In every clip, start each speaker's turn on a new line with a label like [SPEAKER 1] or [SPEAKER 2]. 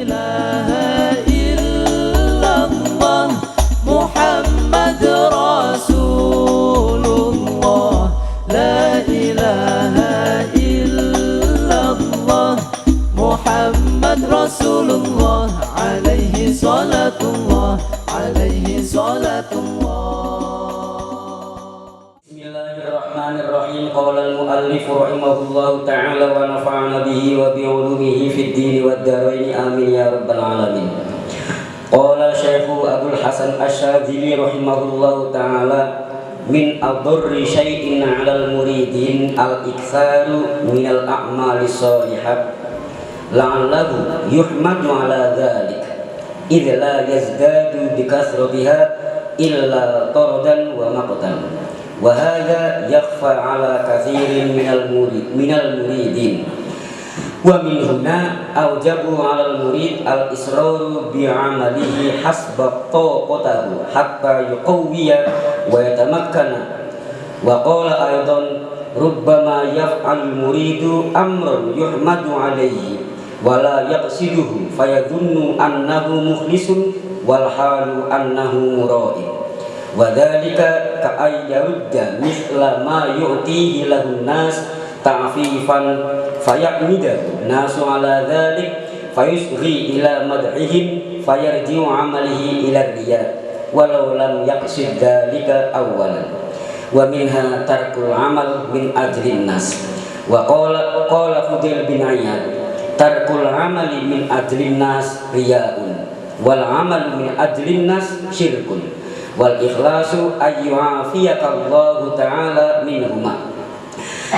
[SPEAKER 1] ilaha illallah Muhammad Rasulullah. La ilaha illallah Muhammad Rasulullah. Alaihi salatullah, alaihi salatullah.
[SPEAKER 2] Bismillahirrahmanirrahim. Qala al-muallif rahimahullahu ta'ala wa nafa'ana bihi wa bi'ulumihi fid dini wad dharain amin ya rabbal alamin. Qala Syekhu Abdul Hasan Asy-Syadzili rahimahullahu ta'ala min adurri syai'in 'alal muridin al-iktsaru minal a'mali sholihat la'allahu yuhmadu 'ala dzalik idh la yazdadu bi kasratiha illa tardan wa maqtan. Wa hadha yakhfa 'ala katsirin minal muridin. Wa min huna aujabu 'alal murid al-israru bi 'amalihi hasba taqatahu hatta yuqawwiya wa yatamakkana. Wa qala aidan rubbama yaf'alul muridu amran yuhmadu 'alaihi wa la yaqsiduhu fayadhunnu annahu mukhlisun wal halu annahu mura'in. Wa dzalika ka'ay yarudda mithla ma yu'tihi lahun nas ta'fifan fayaqmidahu nasu ala dzalik fayusghi ila mad'ihim fayarji'u 'amalihi ila riya walau lam yaqsid dzalika awwalan. Wa minha tarkul 'amal min ajlin nas. Wa qala Fudayl bin Iyad tarkul 'amali min ajlin nas riya'un wal 'amalu min ajlin nas syirkun wal ikhlasu ayyu'afiyakallahu ta'ala minhuma.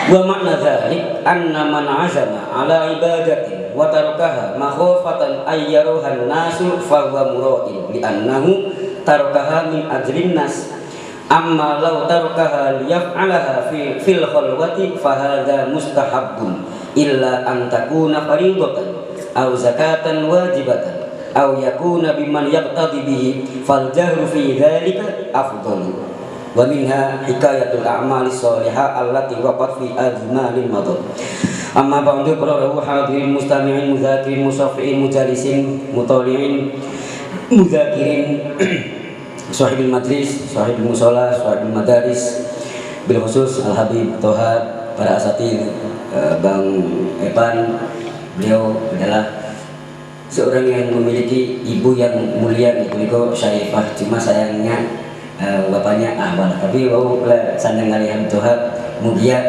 [SPEAKER 2] Wa makna dzalik anna man 'azama 'ala ibadatin wa tarakaha makhafatan ayyaruhan nasu fa huwa mura'in li'annahu tarakaha min ajlin nas. Amma law tarakaha liyaf'alaha fil khalwati fa hadza mustahabbun illa an takuna fardatan aw zakatan wajibatan aw yakuna biman yaqtadi bihi fal jahru fi dzalika afdalu. Wa minha hikayatul a'mali sholihah allati waqat fi azmanil madad. Amma ba'du qarahu hadirin mustami'in mudzakirin musaffi'in mujalisin mutali'in mudzakirin sahibil majlis sahibil musalla sahibil madaris bil khusus Al Habib Toha para asatidz Bang Epan. Beliau adalah seorang yang memiliki ibu yang mulia itu Syarifah, cuma sayangnya bapaknya ahwal. Tapi sandang aliham Tuhan mugia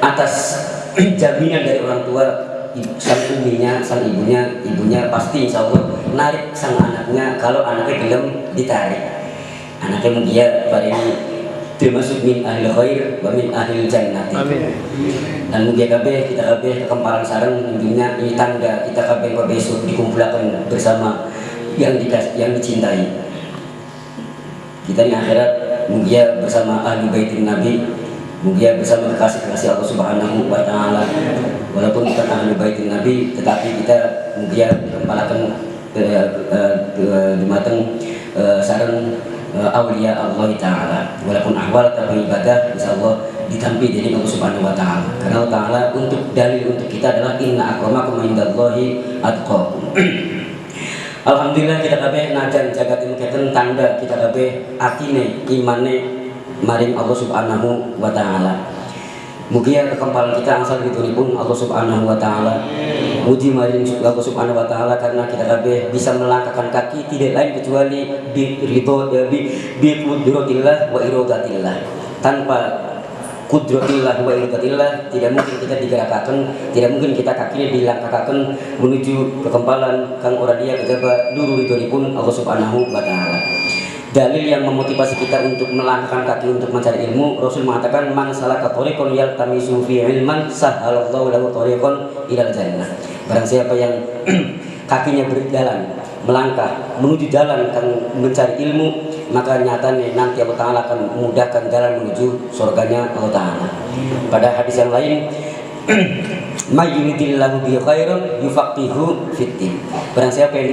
[SPEAKER 2] atas jaminan dari orang tua, sang uminya, sang ibunya pasti insya Allah narik sang anaknya kalau anaknya belum ditarik. Anaknya mugia pada ini termasuk min ahli khair wa min ahli jannati. Amin. Dan mugia kabeh kita kabeh kekempalan sareng tentunya ini tanda kita kabeh besok dikumpulkan bersama yang dicintai. Kita di akhirat mugia bersama ahli baitin nabi, mugia bersama kekasih-kekasih Allah Subhanahu wa taala. Walaupun kita ahli baitin nabi tetapi kita mugia dikempalakan dimateng sareng aulia Allah Ta'ala. Walaupun ahwal tapi ibadah insyaallah ditampi dari Allah Subhanahu wa taala. Karena Allah Ta'ala untuk dalil untuk kita adalah inna akramakum indallahi atqakum. Alhamdulillah kita kabeh najan jagat ilmu tanda kita kabeh atine imane maring Allah Subhanahu wa taala. Mugia kekempalan kita asal diturunipun Allah Subhanahu wa taala. Muji maring Allah Subhanahu wa taala karena kita kabeh bisa melangkahkan kaki tidak lain kecuali bi qudratillah wa iradatillah. Tanpa qudratillah wa iradatillah tidak mungkin kita digerakkan, tidak mungkin kita kakinya dilangkahkan menuju kekempalan kang ora dia kejaba nuruliduripun Allah Subhanahu wa taala. Dalil yang memotivasi kita untuk melangkahkan kaki untuk mencari ilmu, Rasul mengatakan man salaka thariqan yaltamisu fi ilman sahhalallahu lahu thariqan ilal jannah. Barang siapa yang kakinya berjalan melangkah menuju jalan yang mencari ilmu, maka nyatanya nanti Allah Ta'ala akan memudahkan jalan menuju surganya Allah Ta'ala. Pada hadis yang lain mayyuridillahu bi khairan yufaqihu fiddin. Barang siapa yang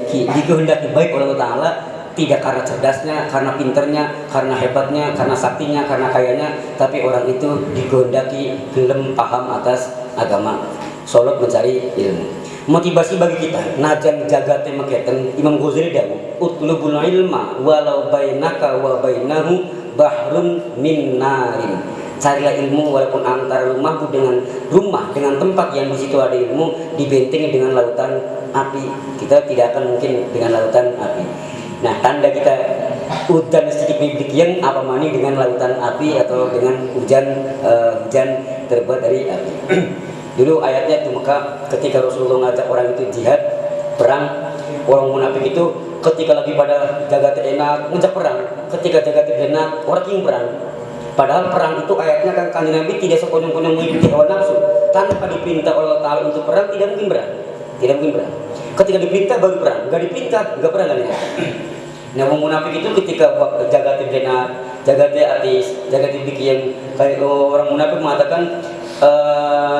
[SPEAKER 2] dikehendaki baik oleh Allah Ta'ala, tidak karena cerdasnya, karena pinternya, karena hebatnya, karena saktinya, karena kayanya, tapi orang itu dikehendaki gelem paham atas agama, solot mencari ilmu. motivasi bagi kita najan jagate maketen Imam Ghazali dawuh utlubul ilma walau bainaka wa bainahu bahrun min narin. Carilah ilmu walaupun antara rumahmu dengan tempat yang di situ ada ilmu dibentengi dengan lautan api. Kita tidak akan mungkin dengan lautan api. Nah, tanda kita udan sedikit biblik yang apa mani dengan lautan api atau dengan hujan terbuat dari api. Dulu ayatnya di Mekah ketika Rasulullah ngajak orang itu jihad, perang, orang munafik itu ketika lagi pada jaga enak ngajak perang, ketika jaga enak orang yang perang. Padahal perang itu ayatnya kan kanjeng Nabi tidak sekonyong-konyong mengikuti hawa nafsu. Tanpa diperintah oleh Allah Ta'ala untuk perang tidak mungkin perang. Tidak mungkin perang. Ketika diperintah baru perang, enggak diperintah enggak perang kan ya. Nah, orang munafik itu ketika jaga enak, jaga atis, jaga bikin kayak orang munafik mengatakan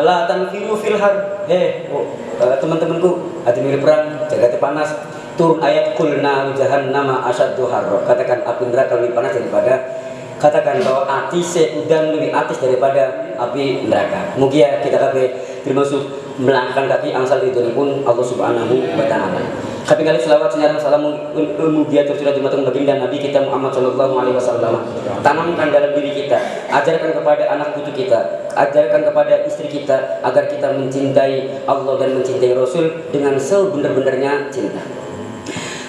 [SPEAKER 2] la tanfiru fil har. Teman-temanku, hati milih perang, jaga panas. Turun ayat kulna jahannama asyaddu harra. Katakan api neraka lebih panas daripada katakan bahwa atis udan lebih atis daripada api neraka. Mugia kita kabeh termasuk melangkahkan kaki angsal itu pun Allah Subhanahu wa taala. Kami kali selawat senyarang salam mugia tercurah di matang baginda Nabi kita Muhammad sallallahu alaihi wasallam. Tanamkan dalam diri kita, ajarkan kepada anak cucu kita, ajarkan kepada istri kita agar kita mencintai Allah dan mencintai Rasul dengan sebenar-benarnya cinta.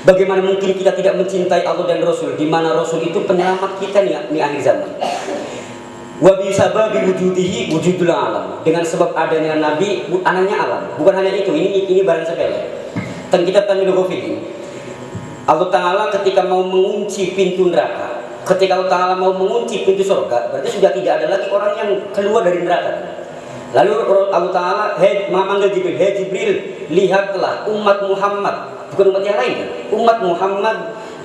[SPEAKER 2] Bagaimana mungkin kita tidak mencintai Allah dan Rasul, di mana Rasul itu penyelamat kita di akhir zaman. Wa bi sababi wujudihi wujudul alam. Dengan sebab adanya Nabi, anaknya alam. Bukan hanya itu, ini barang sepele. Dan kitab Tanwirul Ghafilin, Allah Ta'ala ketika mau mengunci pintu neraka, ketika Allah Ta'ala mau mengunci pintu surga, berarti sudah tidak ada lagi orang yang keluar dari neraka. Lalu Allah Ta'ala memanggil Jibril, "Hei Jibril, lihatlah umat Muhammad," bukan umat yang lain, umat Muhammad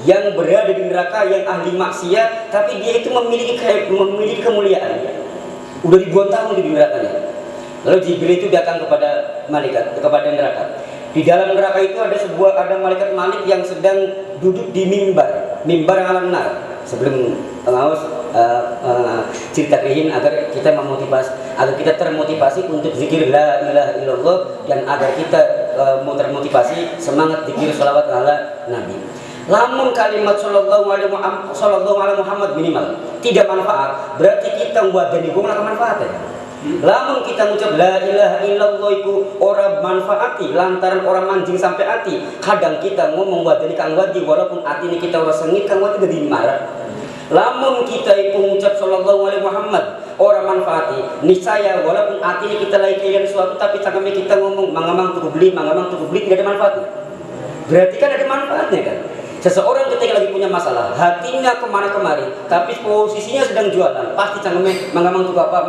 [SPEAKER 2] yang berada di neraka, yang ahli maksiat, tapi dia itu memiliki kemuliaan. Udah ribuan tahun di nerakanya. Lalu Jibril itu datang kepada malaikat, kepada neraka. Di dalam neraka itu ada malaikat Malik yang sedang duduk di mimbar alam nar. Sebelum cerita kehin agar kita termotivasi untuk zikir la ilaha illallah dan agar kita termotivasi semangat zikir sholawat ala Nabi. Lamun kalimat sallallahu alaihi Muhammad minimal tidak manfaat, berarti kita wadani guna kemanfaatan. Lamun kita ngucap la ilaha illallah iku ora manfaati lantaran orang mancing sampai hati. Kadang kita ngomong wadani kang wadi walaupun hati ini kita ora sengit kang wadi jadi marah. Lamun kita iku ngucap sallallahu alaihi Muhammad ora manfaati niscaya walaupun hati ini kita lagi kalian suatu tapi cangkeme kita ngomong mangamang tuku beli tidak ada manfaatnya. Berarti kan ada manfaatnya kan. Seseorang ketika lagi punya masalah, hatinya kemana-kemari, tapi posisinya sedang jualan, pasti cangkeme mangamang tuku apa,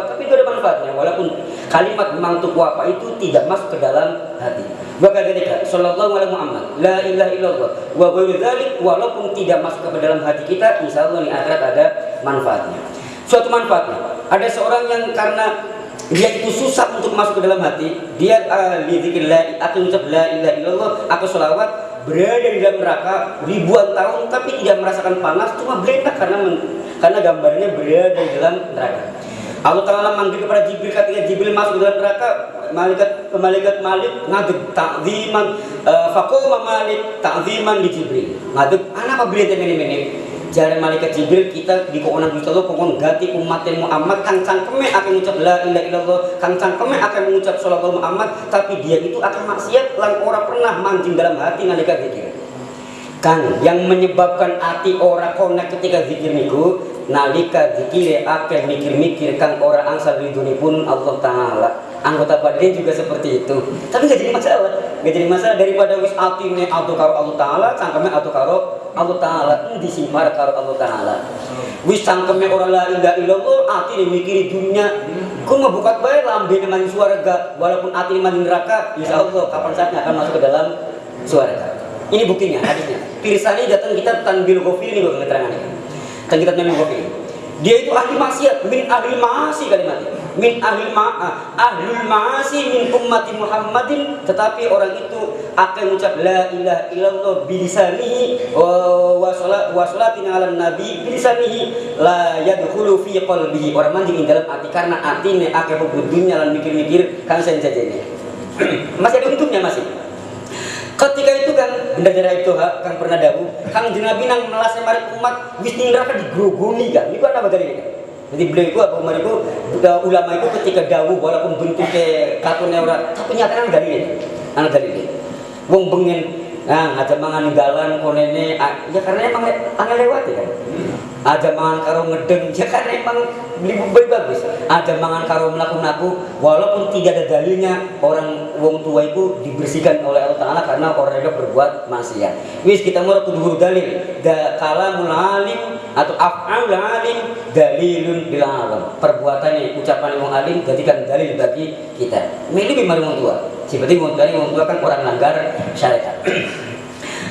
[SPEAKER 2] tapi itu ada manfaatnya. Walaupun kalimat mang tuku apa itu tidak masuk ke dalam hati. Bagaimana sallallahu alaihi Muhammad, la ilaha illallah, wa ghairu dzalik, walaupun tidak masuk ke dalam hati kita, insyaallah di akhirat ada manfaatnya. Suatu manfaatnya. Ada seorang yang karena dia itu susah untuk masuk ke dalam hati, dia zikrillah, aku ucap la ilaha illallah, aku sholawat, berada di dalam neraka ribuan tahun tapi tidak merasakan panas, cuma beletak karena gambarnya berada di dalam neraka. Allah Ta'ala manggil kepada Jibril, ketika Jibril masuk ke dalam neraka, malaikat Malik ngadeg ta'ziman, faqoma Malik ta'ziman di Jibril. Ngadeg ana apa berita mene-mene? Jare malaikat Jibril, kita di konan Gusti Allah pokon ganti umat Muhammad kang cangkeme akan mengucap la ilaha illallah, kang cangkeme akan mengucap sholawat Muhammad, tapi dia itu akan maksiat lan ora pernah manjing dalam hati nalika zikir. Kan yang menyebabkan hati ora konek ketika zikir niku nalika zikir akeh mikir-mikir kang ora angsal ridhonipun Allah Ta'ala. Anggota badannya juga seperti itu. Tapi enggak jadi masalah daripada wis atine auto karo Allah Ta'ala, cangkeme auto karo Allah Ta'ala, disimpar karo Allah Ta'ala. Wis cangkeme ora la ilaha illallah, atine mikiri dunia. Ku ngebukat bae lambene mandi surga, walaupun atine mandi neraka, insyaallah kapan saatnya akan masuk ke dalam surga. Ini buktinya, hadisnya. Pirsani datang kitab Tanwirul Ghafilin ini kok keterangannya. Dan kitab Tanwirul Ghafilin. Dia itu ahli maksiat, min ahli ma'asi kalimatnya. Min ahlul ma'asi min ummati Muhammadin, tetapi orang itu akan mengucap la ilaha illallah bilisanihi wa salatin ala nabi bilisanihi la yadkhulu fi qalbihi, orang manjing dalam hati karena hatine akeh dunya lan mikir-mikir kan sen sajene. Masih ada untungnya masih. Ketika itu kan bener dari itu kang pernah dahulu kang Nabi nang melasai mari umat wis neraka digrogoni kan. Niku ana badari kan. Jadi beliau itu Abu Umar itu ulama itu ketika dahulu walaupun bentuknya katune ora tapi nyatane dalile. Ana dalile. Wong bengen ada mangan galan konene ya karena emang angel lewat ya kan. Ada mangan karo ngedeng ya karena emang beli bagus. Ada mangan karo melaku-melaku walaupun tidak ada dalilnya orang wong tua itu dibersihkan oleh Allah Taala karena orang itu berbuat maksiat. Wis kita mau kudu dalil. Kalamul alim atau af'alul alim dalilun bil alam. Perbuatan ucapan wong alim jadikan dalil bagi kita. Milih mari wong tua. Seperti wong tua kan orang langgar syariat.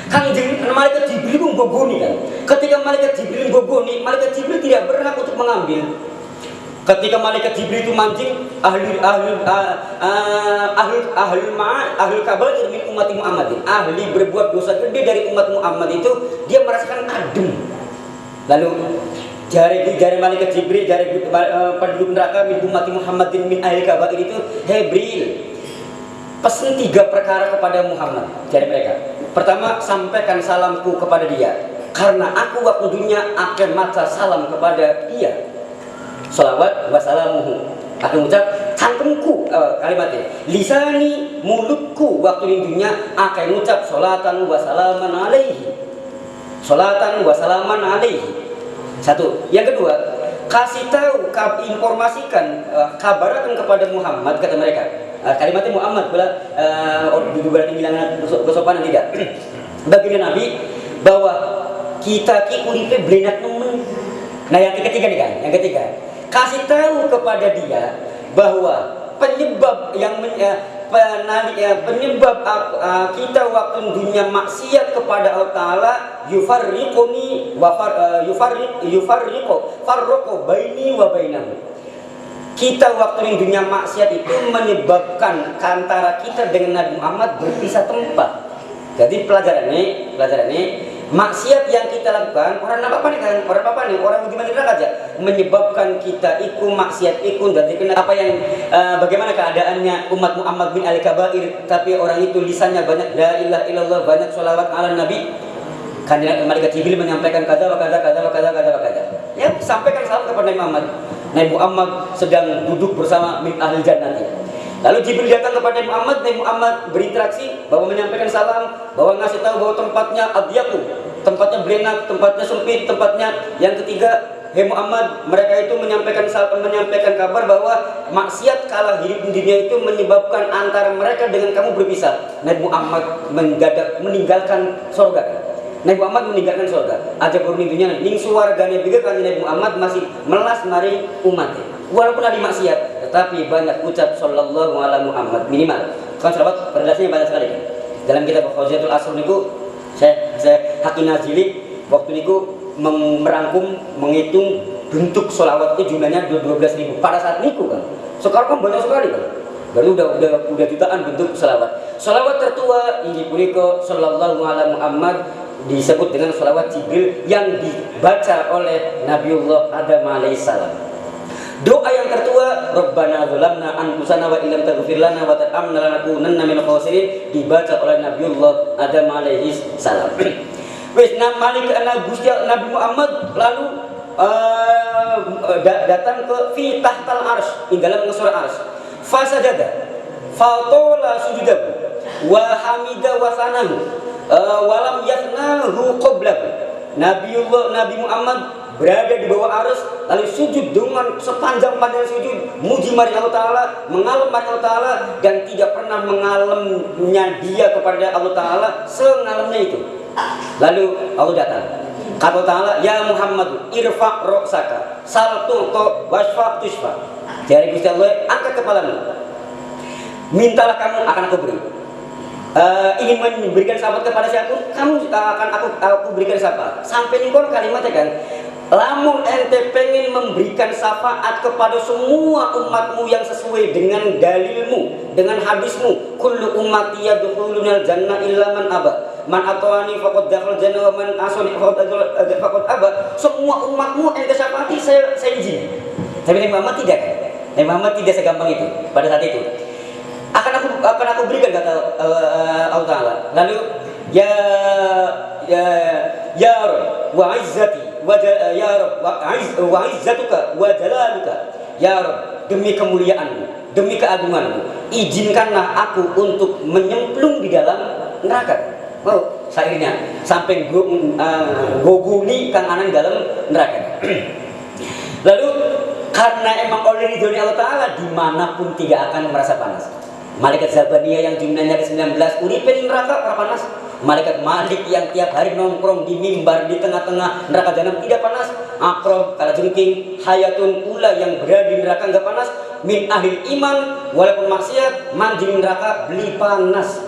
[SPEAKER 2] Kanjeng malaikat Jibril pun gogoni kan. Ketika malaikat Jibril gogoni, malaikat Jibril tidak berhak untuk mengambil. Ketika malaikat Jibril itu mancing ahli kabair min umat Muhammadin, ahli berbuat dosa gede dari umat Muhammad itu dia merasakan adem. Lalu jari malaikat Jibril, jari penduduk neraka min umat Muhammadin min ahli kabair itu, Jibril pesan 3 perkara kepada Muhammad. Jari mereka. Pertama, sampaikan salamku kepada dia karena aku waktu dunia akan maca salam kepada dia. Salawat wassalamuhu. Aku ucap cangkemku kalimatnya. Lisani mulutku waktu di dunia akan ucap salatan wassalaman alaihi. Salatan wassalaman alaihi. Satu. Yang kedua, kasih tahu, informasikan, kabarkan kepada Muhammad, kata mereka. Kalimatnya Muhammad pula berarti bilang kesopanan tidak. Baginda Nabi bahwa kita ki uripe blenak nemen. Nah yang ketiga nih kan, yang ketiga kasih tahu kepada dia bahwa penyebab yang penyebab kita waktu dunia maksiat kepada Allah Taala yufarriquni wa farraqu baini wa bainahu. Kita waktu di dunia maksiat itu menyebabkan antara kita dengan Nabi Muhammad berpisah tempat. Jadi pelajaran ini maksiat yang kita lakukan orang apa nih kan? Orang gimana aja menyebabkan kita ikut maksiat ikut dan apa yang bagaimana keadaannya umat Muhammad bin al-Kabair tapi orang itu lisannya banyak la ilaha illallah banyak sholawat ala Nabi. Kan malaikat Jibril menyampaikan kata. Ya sampaikan salam kepada Nabi Muhammad. Nabi Muhammad sedang duduk bersama min ahli jannati. Lalu Jibril datang kepada Nabi Muhammad berinteraksi, bahwa menyampaikan salam, bahwa ngasih tahu bahwa tempatnya adyaku, tempatnya berenak, tempatnya sempit, tempatnya yang ketiga, Hei Muhammad, mereka itu menyampaikan kabar bahwa maksiat kala hidup di dunia itu menyebabkan antara mereka dengan kamu berpisah. Nabi Muhammad meninggalkan surga. Nabi Muhammad meninggalkan surga. Aja kurni dunia ning suwargane biga kan Nabi Muhammad masih melas mari umatnya. Walaupun ada maksiat, tetapi banyak ucap sallallahu alaihi Muhammad minimal. Kan sahabat perdasannya banyak sekali kan. Dalam kitab Khaziatul Asr niku saya Hakim Nazili waktu niku merangkum menghitung bentuk sholawat itu jumlahnya 12.000 pada saat niku kan. Sekarang kan banyak sekali kan. Baru udah jutaan bentuk sholawat. Sholawat tertua ini punika sallallahu alaihi Muhammad disebut dengan sholawat Jibril yang dibaca oleh Nabiullah Adam alaihissalam. Doa yang tertua Rabbana zalamna anfusana wa illam taghfir lana wa tarhamna lanakunanna minal khasirin dibaca oleh Nabiullah Adam alaihissalam. Wis Nabi Muhammad lalu datang ke fi tahtal arsy di dalam surah arsy. Fasajada fatola sujudahu wa hamida wa sanahu walam yasnahu qablahu. Nabi Muhammad berada di bawah arus lalu sujud dengan sepanjang-panjang sujud muji mari Allah Ta'ala, mengalem mari Allah Ta'ala dan tidak pernah mengalemnya dia kepada Allah Ta'ala sengalemnya itu. Lalu Allah datang kata Ta'ala ya Muhammad irfa' roksaka saltu wasfa' tushfa. Jadi Gusti Allah angkat kepalamu, mintalah kamu akan aku beri. Ingin memberikan syafaat kepada siapa kamu akan aku berikan syafaat. Sampai nih kalimatnya kan, lamun ente pengen memberikan syafaat kepada semua umatmu yang sesuai dengan dalilmu, dengan hadismu, kullu ummati yadkhulunal jannah illa man aba, man atawani faqad dakhala jannah wa man asani faqad aba. Semua umatmu ente syafaati saya izin. Tapi Nabi Muhammad tidak. Nabi Muhammad tidak segampang itu pada saat itu. akan aku berikan kata Allah Taala. Lalu ya ya ya Rabb wa izzati ya Rabb wa izzatuka wa jalaluka, ya Rabb, demi kemuliaanmu, demi keagunganmu, izinkanlah aku untuk menyemplung di dalam neraka. Oh, syairnya sampai goguni kang anan dalam neraka. Lalu karena emang oleh ridhonya Allah Ta'ala dimanapun tidak akan merasa panas. Malaikat Zabaniyah yang jumlahnya ke-19 uripen neraka ora panas. Malaikat Malik yang tiap hari nongkrong di mimbar di tengah-tengah neraka jahanam tidak panas. Akrob kala jengking hayatun ula yang berada di neraka enggak panas. Min ahli iman walaupun maksiat mandi neraka beli panas.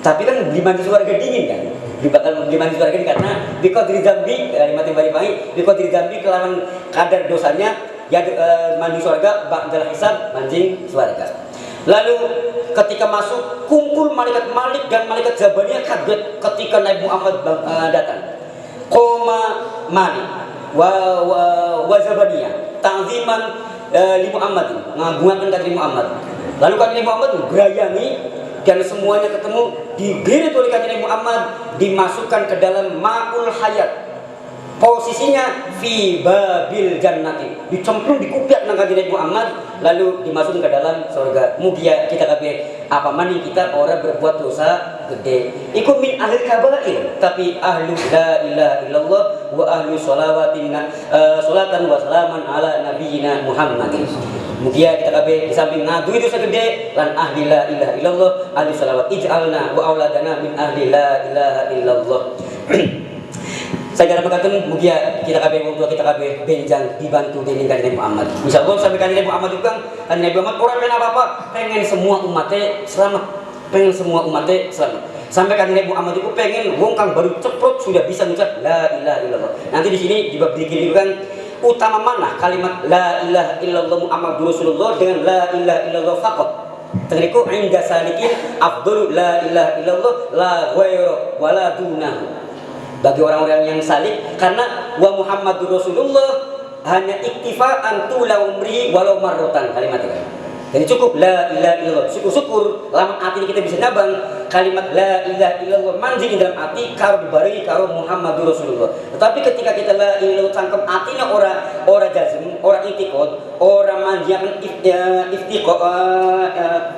[SPEAKER 2] Tapi kan beli mandi surga dingin kan. Beli mandi surga dingin karena biqadri dzambi kalimat yang baik biqadri dzambi kelawan kadar dosanya ya mandi surga ba'dal hisab manjing surga. Lalu ketika masuk kumpul malaikat Malik dan malaikat Zabaniyah kaget ketika Nabi Muhammad datang. Qoma Malik wa Zabaniyah ta'ziman li Muhammadin, ngagungkan Nabi Muhammad. Lalu Nabi Muhammad berayangi dan semuanya ketemu digirit oleh Nabi Muhammad, dimasukkan ke dalam ma'ul hayat. Posisinya fi babil jannati, dicemplung dikupiak nang Nabi Muhammad lalu dimasukkan ke dalam surga. Mugia kita kabeh apa mani kita orang berbuat dosa gede iku min ahli kabair tapi ahlu la ilaha illallah wa ahlu sholawatina sholatan wa salaman ala nabiyina Muhammadin. Mugia kita kabeh di samping ngadu dosa gede lan ahli la ilaha illallah ahli sholawat ij'alna wa auladana min ahli la ilaha illallah. Saya kira berkata mugia kita kabeh wong tua kita kabeh benjang dibantu dening Nabi Muhammad. Misalnya sampai Nabi Muhammad juga kan Nabi Muhammad orang pengen apa-apa, pengen semua umatnya selamat, pengen semua umatnya selamat. Sampai Nabi Muhammad itu pengen wong kang baru ceprot sudah bisa mengucap la ilaha illallah. Nanti di sini di bab zikir itu kan utama mana kalimat la ilaha illallah Muhammadur Rasulullah dengan la ilaha illallah faqat. Tengriku inda salikin afdhalu la ilaha illallah la ghairu wala dunahu. Bagi orang-orang yang salik karena wa Muhammadur Rasulullah hanya iktifaan tula umri walau marrotan kalimat itu. Jadi cukup la ilaha illallah. Syukur lama hati kita bisa nabang kalimat la ilaha illallah manjing dalam hati karo dibari karo Muhammadur Rasulullah. Tetapi ketika kita la ilaha illallah cangkem hatinya ora jazm, ora itikad, ora manjing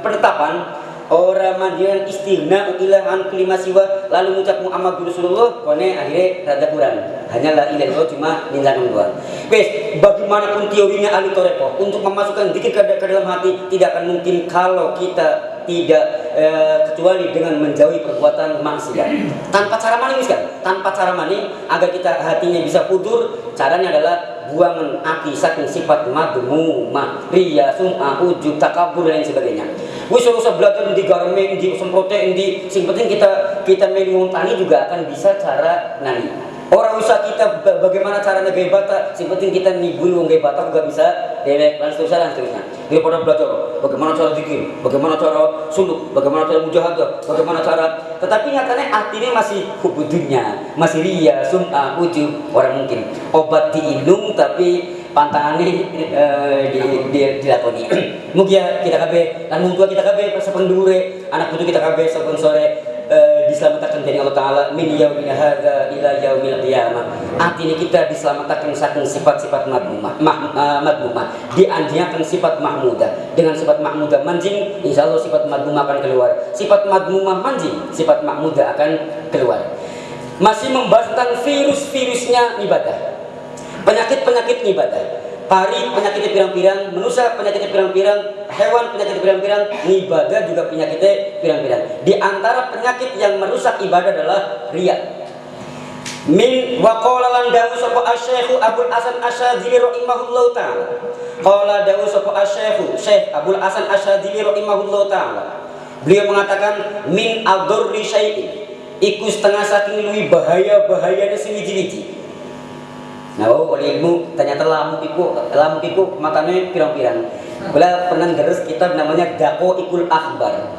[SPEAKER 2] penetapan, orang mandian istighna ilahan kelima siwa lalu mengucap Muhammad Rasulullah kone akhirnya rada kurang hanya la ilaha illallah cuma minjam doang. Wes bagaimanapun teorinya ahli toreko untuk memasukkan zikir ke dalam hati tidak akan mungkin kalau kita tidak kecuali dengan menjauhi perbuatan maksiat. Tanpa cara maning kan? Tanpa cara maning agar kita hatinya bisa pudur, caranya adalah buangan api saking sifat madmumah, riya, sum'ah, ujub, takabur dan lain sebagainya. Wis usah belajar di garmen, di semprote, di sing penting kita melu tani juga akan bisa cara nani. Orang usah kita bagaimana cara gaya bata, sing penting kita nibui wong gaya bata juga bisa dewek dan seterusnya. Dia pada belajar bagaimana cara zikir, bagaimana cara suluk, bagaimana cara mujahadah, bagaimana cara. Tetapi nyatanya artinya masih hubudunya, masih riya, sum'ah, ujub. Orang mungkin obat diinum tapi pantangannya dilakoni. Mugia kita kabeh lan mung tua kita kabeh saben dhuwure, anak putu kita kabeh saben sore diselamatkan dari Allah Ta'ala min yaumil hadza ila yaumil qiyamah. Artinya kita diselamatkan saking sifat-sifat madmumah, dianjingkan sifat mahmudah. Dengan sifat mahmudah manjing, insyaallah sifat madmumah akan keluar. Sifat madmumah manjing, sifat mahmudah akan keluar. Masih membahas tentang virus-virusnya ibadah. Penyakit-penyakit ibadah. Pari penyakitnya pirang-pirang, manusia penyakitnya pirang-pirang, hewan penyakitnya pirang-pirang, ibadah juga penyakitnya pirang-pirang. Di antara penyakit yang merusak ibadah adalah riya. Min wa qala lan dawu sapa asy-syekh Abdul Hasan Asyadzili rahimahullahu taala. Qala dawu sapa asy-syekh Syekh Abdul Hasan Asyadzili rahimahullahu taala. Beliau mengatakan min adurri syai'in iku setengah saking luwih bahaya-bahayane sewiji-wiji. Nah, oleh ilmu ternyata lamuk iku matanya pirang-pirang. Beliau pernah deres kitab namanya Daqaiqul Akhbar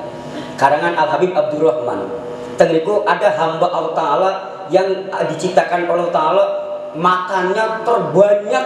[SPEAKER 2] karangan Al Habib Abdurrahman. Tengriku ada hamba Allah Ta'ala yang diciptakan oleh Allah Ta'ala matanya terbanyak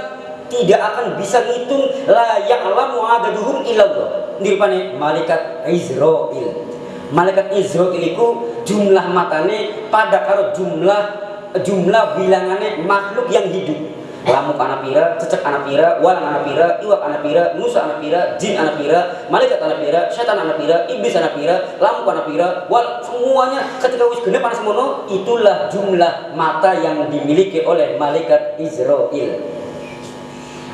[SPEAKER 2] tidak akan bisa ngitung la ya'lamu adaduhum illallah. Nirupane malaikat Israil. Malaikat Israil iku jumlah matane pada karo jumlah bilangane makhluk yang hidup. Lamuk anak pira, cecek anak pira, walang anak pira, iwak anak pira, nusa anak pira, jin anak pira, malaikat anak pira, setan anak pira, iblis anak pira, lamuk anak pira, semuanya ketika wis genep ana semono, itulah jumlah mata yang dimiliki oleh malaikat Israil.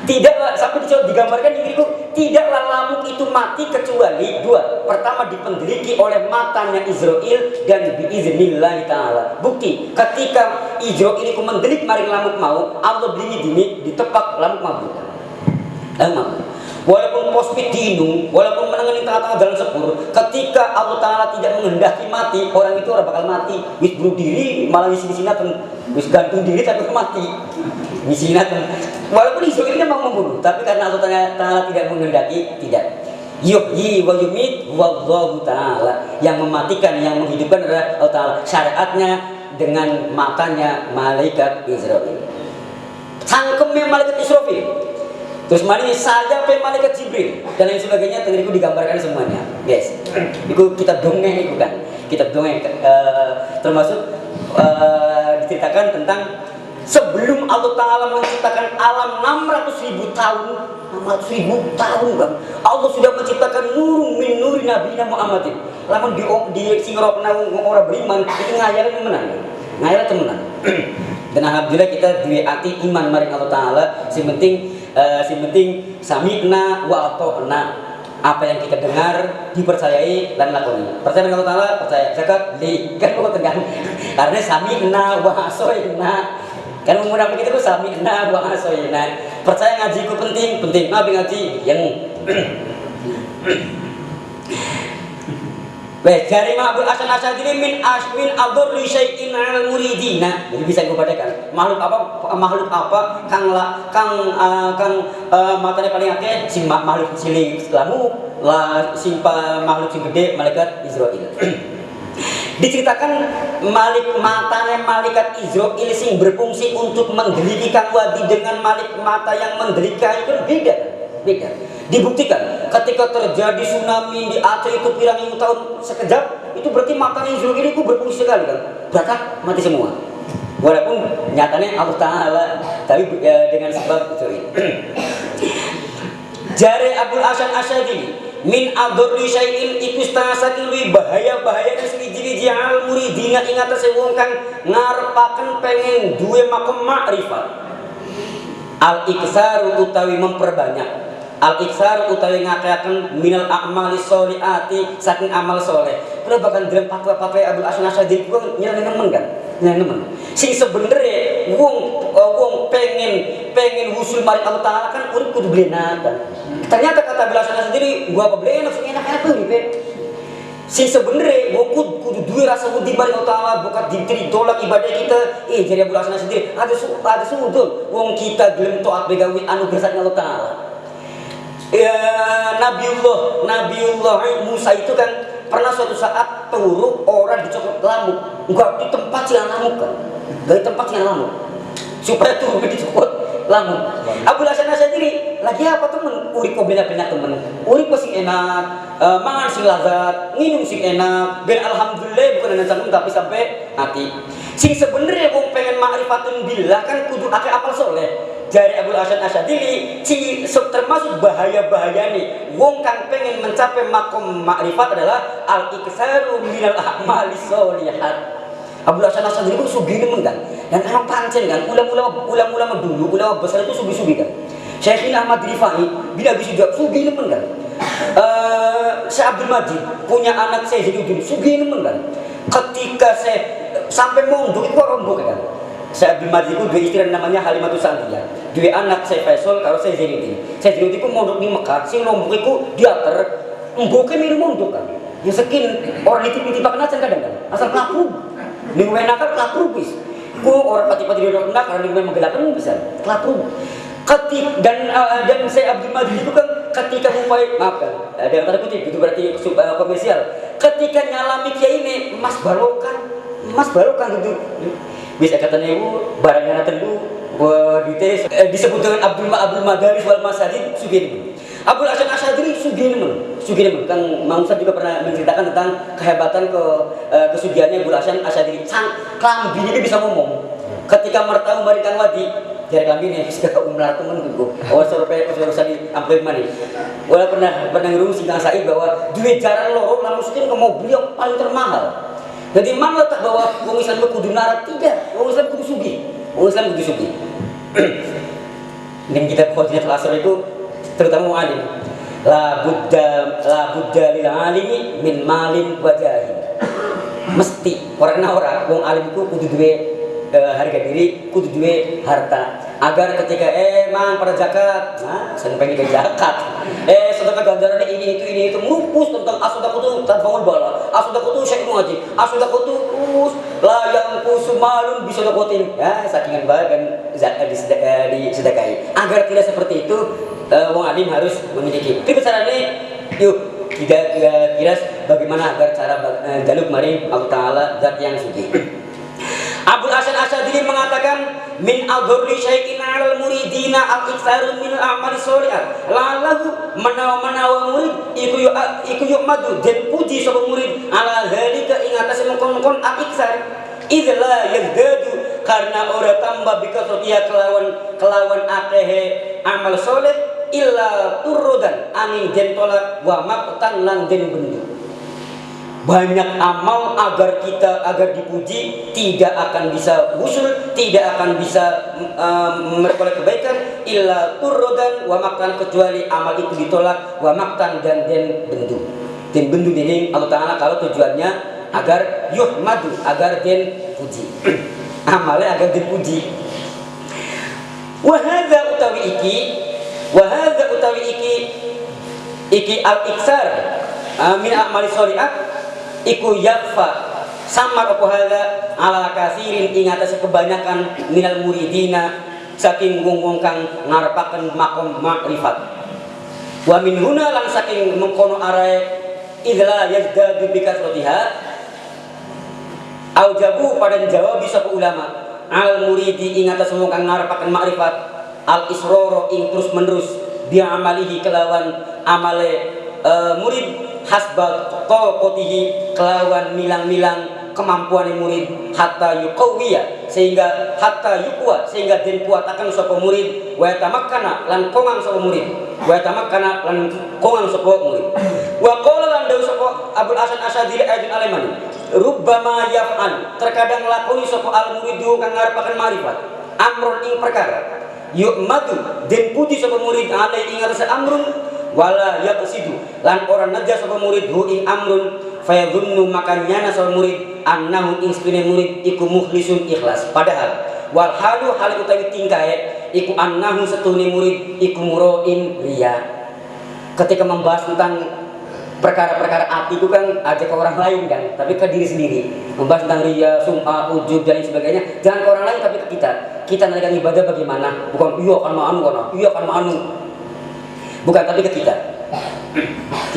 [SPEAKER 2] Tidaklah sampai digambarkan di diriku, tidaklah lamuk itu mati kecuali dua. Pertama dipendeliki oleh matanya Israil dan biiznillah taala. Bukti ketika Israil itu mendelik maring lamuk mau, Allah dini ditepak lamuk mabuk. Walaupun pospit diinung, walaupun menangani tengah-tengah jalan sepur, ketika Allah Ta'ala tidak menghendaki mati, orang itu orang bakal mati. Wis bunuh diri, malah ngisi-ngisinaten. Wis gantung diri tapi mati. Ngisi-ngisinaten. Walaupun Israil ini mau membunuh, tapi karena Allah Ta'ala tidak menghendaki, tidak. Yuhyi wa yumit wallahu ta'ala. Yang mematikan, yang menghidupkan adalah Allah Ta'ala. Syariatnya dengan matanya malaikat Israil. Cangkemnya malaikat Israil. Terus mari saja pe malaikat Jibril dan lain sebagainya, tadi itu digambarkan semuanya, guys. Itu kitab dongeng itu kan, kitab dongeng termasuk diceritakan tentang sebelum Allah Ta'ala menciptakan alam 600.000 tahun, 600.000 tahun kan, Allah sudah menciptakan nur min nuri Nabi Muhammadin. Lamun di singrokna orang beriman itu ngayalan menang, ngayalan temenan. Dan alhamdulillah kita duwe ati iman maring Allah Ta'ala. Sing penting sami'na wa ata'na. Apa yang kita dengar dipercayai dan lakoni. Percaya dengan Allah Ta'ala, percaya zakat di kan kok tegang. Karena sami'na wa asoina. Kan munafik itu sami'na wa asoina. Percaya ngaji itu penting. Nabi ngaji yang Baik, dari Abul Hasan Asy'ari min adurri syai'in 'alal muridina. Jadi bisa dibacakan. Makhluk apa kang matane paling akeh sing makhluk cilik lamu lah sing makhluk sing gede malaikat Israil. Diceritakan matanya malaikat Israil sing berfungsi untuk mendeliki kang wadi dengan mata yang mendelika itu beda. Dibuktikan ketika terjadi tsunami di Aceh itu pirang ribu tahun sekejap, itu berarti matanya Israil itu berfungsi sekali kan, berangkat mati semua. Walaupun nyatanya Allah Ta'ala, tapi dengan sebab itu. Jare Abul Hasan Asy'ari min adurri syai'in iku saking luwih bahaya-bahaya siji-siji al muridina ing atase wong kang ngarepaken pengen duwe makom makrifat. Al iksaru utawi memperbanyak. Al-iksar utawi ngakeaken minal a'mali sholihati saking amal soleh. Kula bakal ndeleng fatwa-fatwa Abul Hasan Asy'ari ku nyeleneng kan. Nyeleneng. Sing sebenere wong pengen husul mari Allah Ta'ala kan urip kudu blenakan. Ternyata kata Abul Hasan Asy'ari, gua apa blenak sing enak-enak urip. Sing sebenere wong kudu duwe rasa wedi mari Allah Ta'ala, bukan ditolak ibadah kita. Jadi Abul Hasan Asy'ari ada sudut wong kita gelem taat begawi anugerah Allah Ta'ala. Nabiullah Musa itu kan pernah suatu saat turun orang dicokot lamuk, enggak di tempat yang lamuk kan, dari tempat yang lamuk supaya turun dicokot lamuk. Abul Hasan Asy'ari lagi apa temen, urip kok bena-bena temen, urip sing enak, mangan sing lazat, nginum sing enak, ben alhamdulillah bukan hanya jantung tapi sampai hati. Sing sebenarnya wong pengen ma'rifatun billah kan kudu akeh amal soleh. Dari Abul Hasan Asy'ari termasuk bahaya-bahaya nih wong kang pengen mencapai makom makrifat adalah al-iksaru minal a'mali sholihat. Abul Hasan Asy'ari itu sugih nemen kan, dan emang pancen kan ulama dulu, ulama besar itu sugih kan. Syekhina Ahmad Rifai bila bisa juga sugih nemen kan. Syekh Abdul Majid punya anak saya Zainuddin sugih nemen kan. Ketika saya sampai mondok itu rombok kan. Saya Abdul Majid itu dua istri namanya Halimatus Sa'diyah. Dua anak saya Faisal kalau saya Zainuddin. Saya Zainuddin itu mondok di Mekah, sing lombok itu diater, mboknya mirip mondok kan. Ya sekin orang ditip-tipakan aja kadang-kadang. Asal pelapru. Ning wenakan pelapru bis. Ku orang pati-pati dia kena karena memang menggelakan bisa. Pelapru. Dan saya Abdul Majid itu kan ketika mulai maafkan dengan tanda kutip itu berarti komersial. Ketika nyalami kiai ini Mas Barokan gitu. Bisa katanya ibu barangnya telu disebut dengan Abdul Madaris wal Masajid sugih. Abul Hasan Asy'ari sugih nemen. Kang Mang Ustaz juga pernah menceritakan tentang kehebatan kesugihannya Abul Hasan Asy'ari. Klambi ini bisa ngomong. Ketika mertamu mari Kang Wadi, jare klambi ne geus ka umlar temen ku. Oh surpe urusan di amplin mani. Wala pernah ngerung sing Kang Said bahwa duit jarang loro lamun mesti ke mobil yang paling termahal. Jadi mang letak bahwa wong Islam kudu narat tidak, wong Islam kudu sugih. Wong Islam kudu sugih. Dan kita khotbah asar itu terutama alim la budda lil alimi min malin wa jahin. Mesti orang wong alim ku kudu duwe harga diri, kudu duwe harta agar ketika mang pada zakat sampai ke zakat sedekah ganjaran ini itu ngupus tentang asodaqah itu tanpa bala asodaqah itu syai'un wajib asodaqah itu la yang kusumalun bisa dakotin sakingan bae kan zakat disedekahi agar tidak seperti itu. Wong alim harus memiliki. Tapi caranya yuk kita kira bagaimana agar cara jaluk mari Allah Taala zat yang suci. Abul Hasan Asy'ari mengatakan min adhurri syai'in 'alal muridina al-iktsaru min al-a'mali sholihat. Lalahu menawa murid iku yuk madu den puji sapa murid ala zalika ing atase mengkon al-iktsar. Idza yazdadu karena ora tambah bikasrotiya kelawan akehe amal soleh illa turrodan angin den tolak wa maqtan lan den bendu. Banyak amal agar dipuji tidak akan bisa usul, tidak akan bisa memperoleh kebaikan illa turrodan wa maqtan kecuali amal itu ditolak wa maqtan dan den bendu. Den bendu dening Allah Taala kalau tujuannya agar yuhmadu agar den puji. Amalnya agar den puji. Wa hadza utawi iki al-iksar min a'mali sholihat iku yakfa samar apa hadza ala kasirin ing atase kebanyakan minal muridina saking wong kang ngarepaken makom makrifat. Wa min huna lan saking mengkono arae idza yazdadu bi kasratiha aujabu pada jawab bisa ulama al muridi ing atase wong kang ngarepaken makrifat al isroro ing terus menerus dia amalihi kelawan amale murid hasbal taqatihi kelawan milang-milang kemampuan murid hatta yuqawiya sehingga den kuatakan sapa murid wa tamakkana lan kongang sapa murid wa qala lan dawu sapa Abul Hasan Asy'ari ayatun alemani rubbama yaf'al terkadang lakoni sapa al muridu kang ngarepaken marifat amrun ing perkara yu'madu den puji sapa murid alai ing atase amrun wala yaqsidu lan ora najas sapa murid hu ing amrun fayadhunnu makanya sapa murid annahu instine murid iku mukhlisun ikhlas padahal wal halu hal utawi tingkae iku annahu setune murid iku murain riya. Ketika membahas tentang perkara-perkara hati itu kan ajak ke orang lain kan, tapi ke diri sendiri. Membahas tentang riya, sum'ah, ujub dan sebagainya, jangan ke orang lain tapi ke kita menjalankan ibadah bagaimana, bukan iya kan ma'anu bukan, tapi ke kita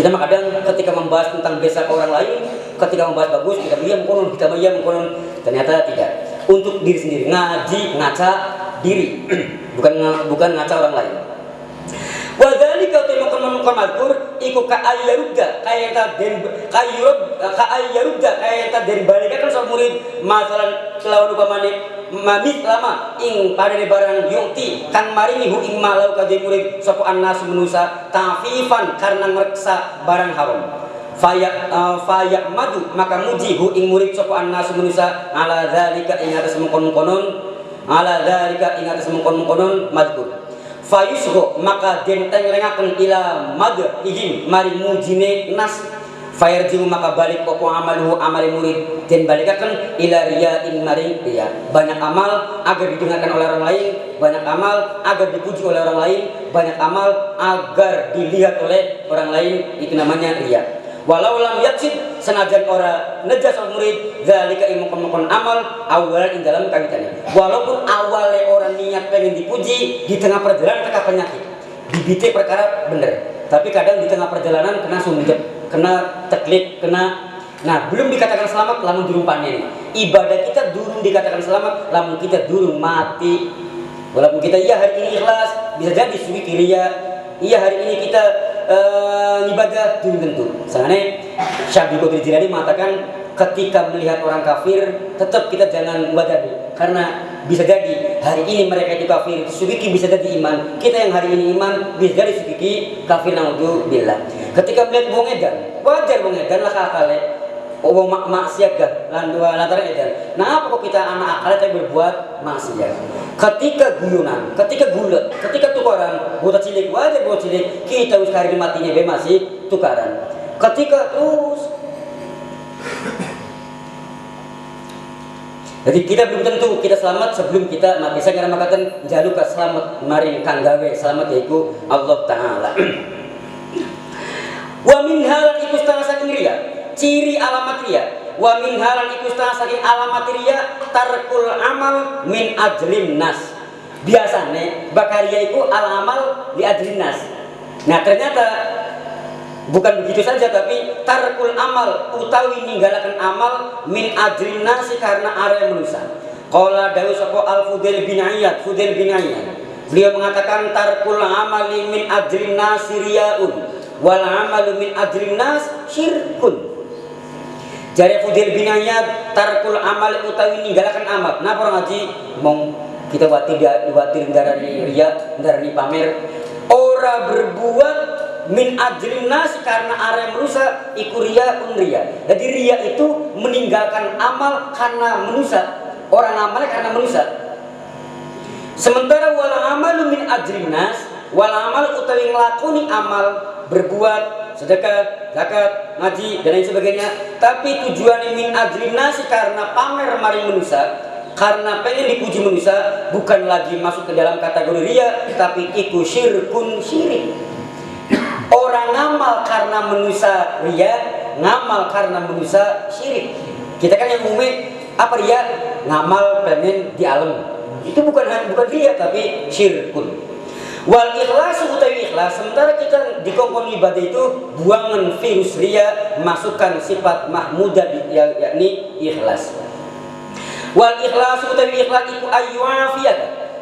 [SPEAKER 2] mah kadang ketika membahas tentang desa ke orang lain, ketika membahas bagus kita mengkonon ternyata tidak, untuk diri sendiri ngaca diri bukan ngaca orang lain. Wa dzalika temukan mazkur iku ka ayyarudda kayata den balikaken sa murid masalan kelawan upamane mamit lama ing padane barang yukti kang maringi hu ing malau ka murid sapa annas manusa tafifan karena ngreksa barang haram fayak madu maka muji hu ing murid sapa annas manusa ala dzalika ing atas mengkon-konon mazkur fayusgo maka den tenglengaken ila madhihim mari mujine nas fayarjimu maka balik opo amaluhu amali murid den balikaken ila riya'in maring riya. Banyak amal agar didengarkan oleh orang lain, banyak amal agar dipuji oleh orang lain, banyak amal agar dilihat oleh orang lain, itu namanya riya. Walau lam yaksid senajan ora nejas murid zalika imukon amal awalan ing dalam kawitane. Walaupun awalnya orang niat pengen dipuji, di tengah perjalanan teka penyakit. Dibite perkara bener, tapi kadang di tengah perjalanan kena sumjep, kena teklip, belum dikatakan selamat lamun durung panen. Ibadah kita durung dikatakan selamat lamun kita durung mati Walaupun kita iya hari ini ikhlas, bisa jadi suwi ria. Iya hari ini kita ibadah belum tentu. Soalnya Syekh Abdul Qadir Jilani mengatakan ketika melihat orang kafir tetap kita jangan wadani, karena bisa jadi hari ini mereka itu kafir, subiki bisa jadi iman. Kita yang hari ini iman bisa jadi subiki kafir, naudzubillah. Ketika melihat wong edan, wajar wong edan lah akale. Wong maksiat kan lantaran edan. Nah, apa kok kita anak akal tapi berbuat maksiat? Ketika guyunan, ketika gulet, ketika tukaran, buat cilik wajar buat cilik, kita wis kari matinya be masih tukaran. Ketika terus jadi kita belum tentu kita selamat sebelum kita mati. Saya kira mengatakan jaluka selamat maring kang gawe selamat yaitu Allah Ta'ala. Wa min halal iku setengah saking riya, ciri alamat riya. Wa min halal iku setengah saking alamat riya tarkul amal min ajlin nas. Biasanya bakaria itu al amal di ajlin nas. Nah ternyata bukan begitu saja, tapi tarkul amal utawi ninggalaken amal min ajrin nasi karena area manusia. Qala dawu sapa Al Fudail bin Iyad, Fudail bin Iyad. Beliau mengatakan tarkul amali min ajrin nasi riyaun wal amalu min ajrin nas syirkun. Jare Fudail bin Iyad, tarkul amal utawi ninggalaken amal. Napa orang ngaji mong kita watir ndarani riya, ndarani pamer, ora berbuat min ajrin nasi karena area merusak iku riya unriya. Jadi riya itu meninggalkan amal karena merusak, orang amalnya karena merusak. Sementara wal amalu min ajrin nas, wal amal utawi nglakoni amal, berbuat sedekah, zakat, ngaji dan lain sebagainya, tapi tujuannya min ajrin nasi karena pamer mari merusak, karena pengen dipuji manusia, bukan lagi masuk ke dalam kategori riya, tapi iku syirkun, syirik. Orang ngamal karena manusia riya, ngamal karena manusia syirik. Kita kan yang umum apa riya? Ngamal pengen di alam. Itu bukan riya tapi syirkun. Wal ikhlas utawi ikhlas, sementara kita dikongkon ibadah itu buangan virus riya, masukkan sifat mahmudah yakni ikhlas. Wal ikhlas utawi ikhlas iku ayyuafiyat,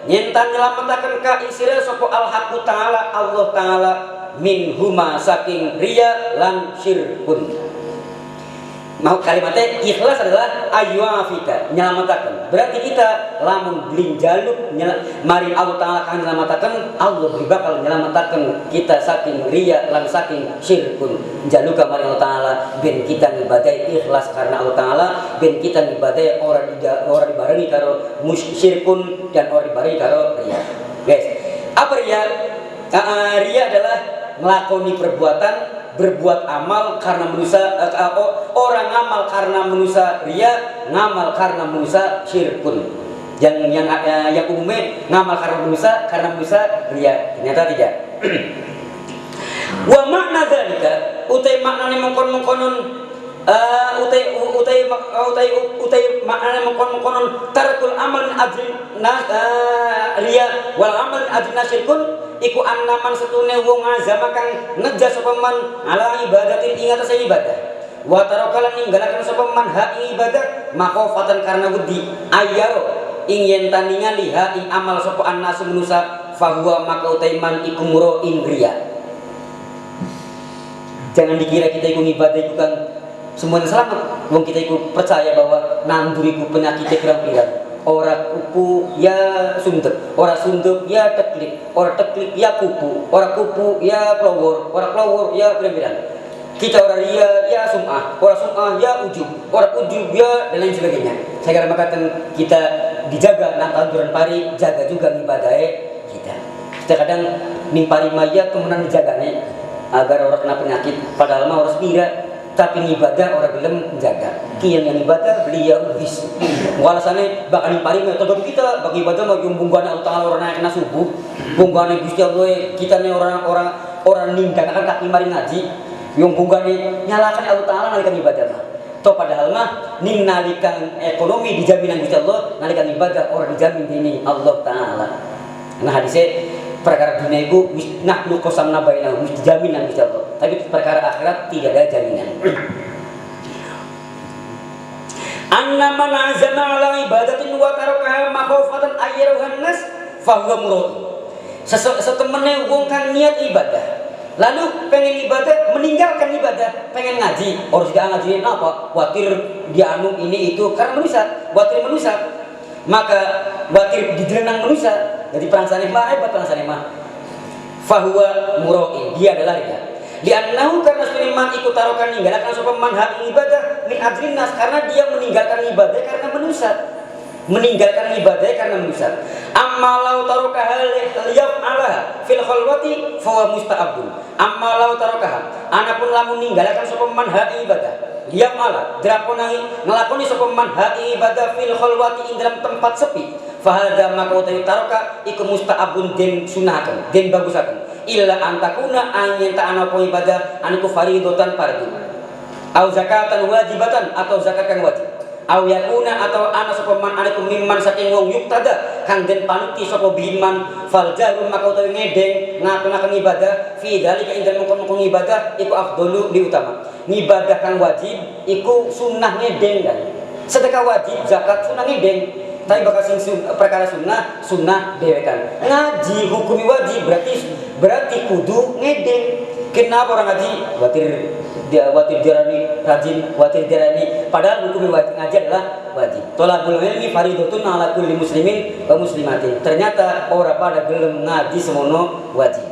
[SPEAKER 2] nyentan nyelamataken ka isira sapa al haqqu ta'ala Allah Ta'ala min huma saking riya lan syirkun. Mau kalimatnya ikhlas adalah ayyuafika, nyelamataken. Berarti kita lamun blin jaluk mari Allah Ta'ala kan nyelamataken, Allah bakal nyelamataken kita saking riya lan saking syirkun. Jaluka mari Allah Ta'ala ben kita ngibadahi ikhlas karena Allah Ta'ala, ben kita ngibadahi orang dibarengi karo syirkun dan orang dibarengi karo riya. Guys, apa riya? Riya adalah melakoni perbuatan, berbuat amal karena manusia, orang ngamal karena manusia riya, ngamal karena manusia syirkun. Yang umumnya ngamal karena manusia riya, ternyata tidak. Wa makna dzalika utai maknane mengkon-mengkonon utai maknane mengkon-mengkonon tarkul amal ajrin riya wal amal ajrin syirkun iku annaman setune wong azama kang ngejas sapa man ala ibadatin ing atase ibadah wa tarakalan ninggalaken sapa man ha ibadah makhofatan karena wedi ayyaro ing yen taninga liha ing amal sapa annasu manusa fahuwa maka utaiman iku muro indriya. Jangan dikira kita iku ibadah iku kan semuanya selamat. Wong kita iku percaya bahwa nandur iku penyakit pirang-pirang. Ora kupu ya suntuk, ora suntuk ya teklik, ora teklik ya kupu, ora kupu ya klowor, ora klowor ya pirang-pirang. Kita ora riya ya sum'ah, ora sum'ah ya ujub, ora ujub ya dan lain sebagainya. Saya kira maka kita dijaga nang tanduran pari, jaga juga ibadahnya kita. Kita kadang nimpari maya kemudian dijaga nih agar orang kena penyakit, padahal mah harus kira. Tapi ibadah orang belum menjaga. Kian yang ibadah beliau bis. Walasane bakal nimpari metode kita bagi ibadah mau bumbungane Allah Ta'ala orang naik subuh. Bumbungane Gusti Allah kita nih orang ninggalkan kaki mari ngaji. Yang bumbungane nyalakan Allah Ta'ala nalikan ibadah mah. Toh padahal mah ning nalikan ekonomi dijaminan Gusti Allah, nalikan ibadah orang dijamin ini Allah Ta'ala. Nah hadisnya perkara dunia itu nahnu qasamna bainahum jaminan Gusti Allah. Tapi perkara akhirat tidak ada jaminan. Anna man azama ala ibadatin wa tarakaha makhofatan ayyarahan nas fahuwa murad. Setemene wong kang niat ibadah lalu pengen ibadah, meninggalkan ibadah, pengen ngaji, harus dia ngaji apa? Watir dia anu ini itu karena manusia, watir manusia. Maka watir dijelenang manusia. Jadi perangsane mah hebat perangsane mah. Fahuwa mura'in, dia adalah ria. Li'annahu karena seniman ikut tarokan ninggalkan sapa man hak ibadah min ajrin nas, karena dia meninggalkan ibadah karena manusia. Meninggalkan ibadah karena manusia. Amma law tarakaha liyaf'alaha fil khalwati fa huwa musta'abun. Amma law tarakaha anapun lamun ninggalkan sapa man hak ibadah liyaf'ala draponangi nglakoni sapa man hak ibadah fil khalwati ing dalam tempat sepi fa hadza maka utawi taraka iku musta'abun den sunahaken den bagusaken illa antakuna angin ta'ana po ibadah aniku fardhotan fardhu au zakatan wajibatan atau zakat kang wajib aw yakuna atau ana sapa man alaikum mimman saking wong yuktada kang den panuti sapa biman fal jarum maka utawi ngedeng ngakunaken ibadah fi dalika ing dalem mengkon ibadah iku afdalu di utama ngibadah kang wajib iku sunnah ngedeng kan sedekah wajib zakat sunnah ngedeng tapi bakal perkara sunnah dewekan ngaji hukumi wajib berarti kudu ngedeng. Kenapa orang ngaji watir jarani rajin watir jarani padahal hukum ngaji adalah wajib. Thalabul ilmi fardhatun ala kulli muslimin wa muslimatin. Ternyata orang pada gelem ngaji semono wajib.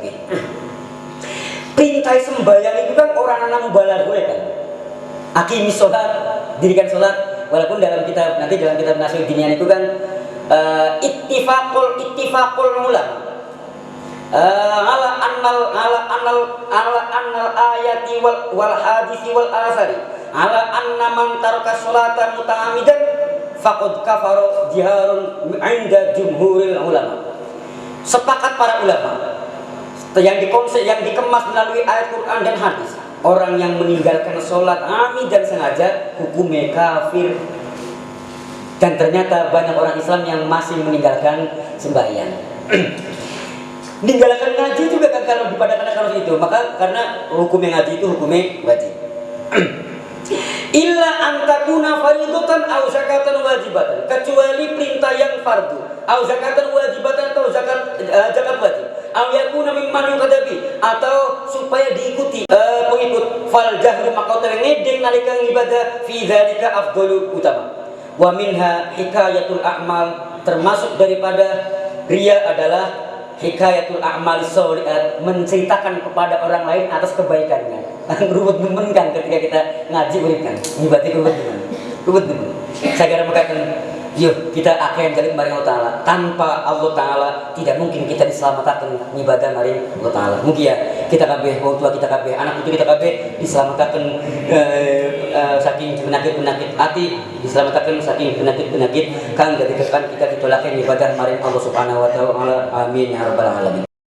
[SPEAKER 2] Perintah sembahyang itu kan orang anak mubaligh kan. Aqimis sholat, dirikan sholat, walaupun dalam kitab nanti dalam kitab Nasyid Dinian itu kan ittifaqul ulama ala annal ayati wal hadisi wal asari ala anna man taraka sholata muta'ammidan faqad kafara jiharun 'inda jumhuril ulama. Sepakat para ulama yang dikemas melalui ayat Quran dan hadis, orang yang meninggalkan sholat amid dan sengaja hukumnya kafir. Dan ternyata banyak orang Islam yang masih meninggalkan sembahyang. Meninggalkan ngaji juga kan kalau dipadakan harus itu, maka karena hukumnya ngaji itu hukumnya wajib. Illa antakuna faridatan aw zakatan wajibatan, kecuali perintah yang fardu, aw zakatan wajibatan atau zakat wajib, aw yakuna mimman yuqadabi atau supaya diikuti pengikut fal jahru maka ngedeng nalika ibadah fi dzalika afdalu utama. Wa minha hikayatul a'mal, termasuk daripada riya adalah hikayatul a'mal sholihat, menceritakan kepada orang lain atas kebaikannya. Ruwet nemen kan ketika kita ngaji urip kan. Ngibati ruwet nemen. Sagara makaten yuk kita akan jadi maring Allah Ta'ala. Tanpa Allah Ta'ala tidak mungkin kita diselamatkan ibadah maring Allah Ta'ala. Mungkin ya kita kabeh, orang tua kita kabeh, anak putu kita kabeh diselamatkan saking penyakit-penyakit hati, diselamatkan saking penyakit-penyakit kang jadi kekan kita ditolakkan ibadah maring Allah Subhanahu wa Ta'ala. Amin ya rabbal alamin.